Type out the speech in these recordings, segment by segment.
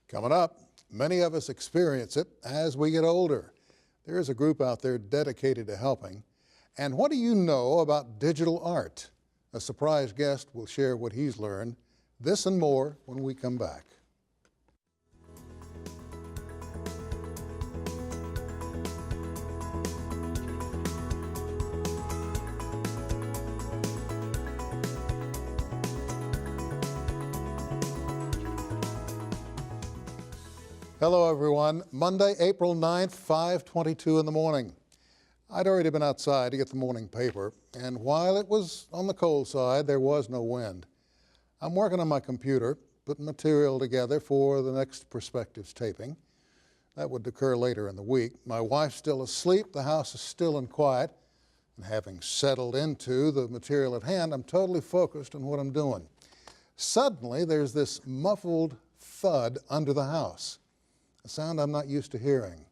Coming up, many of us experience it as we get older. There is a group out there dedicated to helping. And what do you know about digital art? A surprise guest will share what he's learned. This and more when we come back. Hello everyone. Monday, April 9th, 5:22 in the morning. I'd already been outside to get the morning paper, and while it was on the cold side, there was no wind. I'm working on my computer, putting material together for the next Perspectives taping. That would occur later in the week. My wife's still asleep, the house is still and quiet, and having settled into the material at hand, I'm totally focused on what I'm doing. Suddenly, there's this muffled thud under the house. A sound I'm not used to hearing.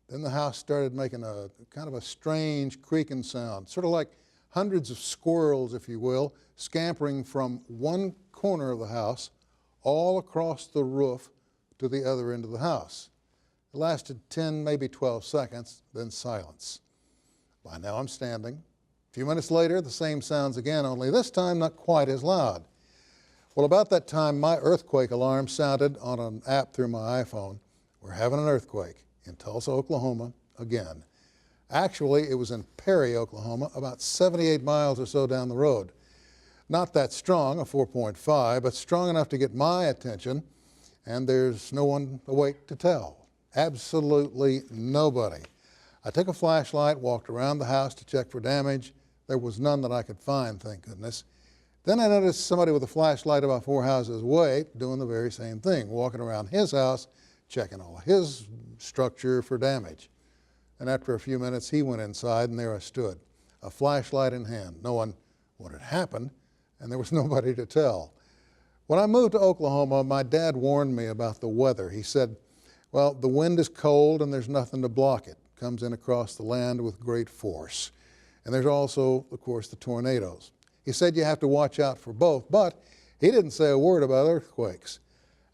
Then the house started making a kind of a strange creaking sound, sort of like hundreds of squirrels, if you will, scampering from one corner of the house all across the roof to the other end of the house. It lasted 10, maybe 12 seconds, then silence. By now I'm standing. A few minutes later, the same sounds again, only this time not quite as loud. Well, about that time, my earthquake alarm sounded on an app through my iPhone. We're having an earthquake in Tulsa, Oklahoma, again. Actually, it was in Perry, Oklahoma, about 78 miles or so down the road. Not that strong, a 4.5, but strong enough to get my attention, and there's no one awake to tell. Absolutely nobody. I took a flashlight, walked around the house to check for damage. There was none that I could find, thank goodness. Then I noticed somebody with a flashlight about 4 houses away doing the very same thing, walking around his house, checking all his structure for damage. And after a few minutes, he went inside, and there I stood, a flashlight in hand, knowing what had happened, and there was nobody to tell. When I moved to Oklahoma, my dad warned me about the weather. He said, well, the wind is cold and there's nothing to block it. It comes in across the land with great force. And there's also, of course, the tornadoes. He said you have to watch out for both, but he didn't say a word about earthquakes.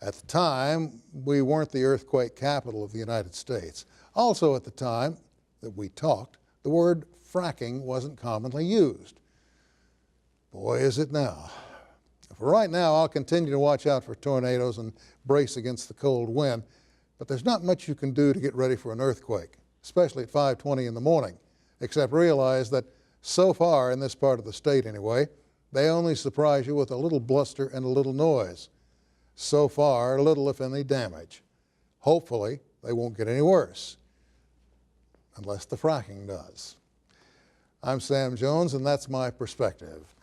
At the time, we weren't the earthquake capital of the United States. Also at the time that we talked, the word fracking wasn't commonly used. Boy, is it now. For right now, I'll continue to watch out for tornadoes and brace against the cold wind, but there's not much you can do to get ready for an earthquake, especially at 5:20 in the morning, except realize that so far in this part of the state anyway, they only surprise you with a little bluster and a little noise. So far, little if any damage. Hopefully, they won't get any worse, unless the fracking does. I'm Sam Jones, and that's my perspective.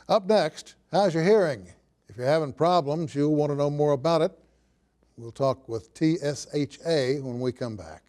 Up next, how's your hearing? If you're having problems, you'll want to know more about it. We'll talk with TSHA when we come back.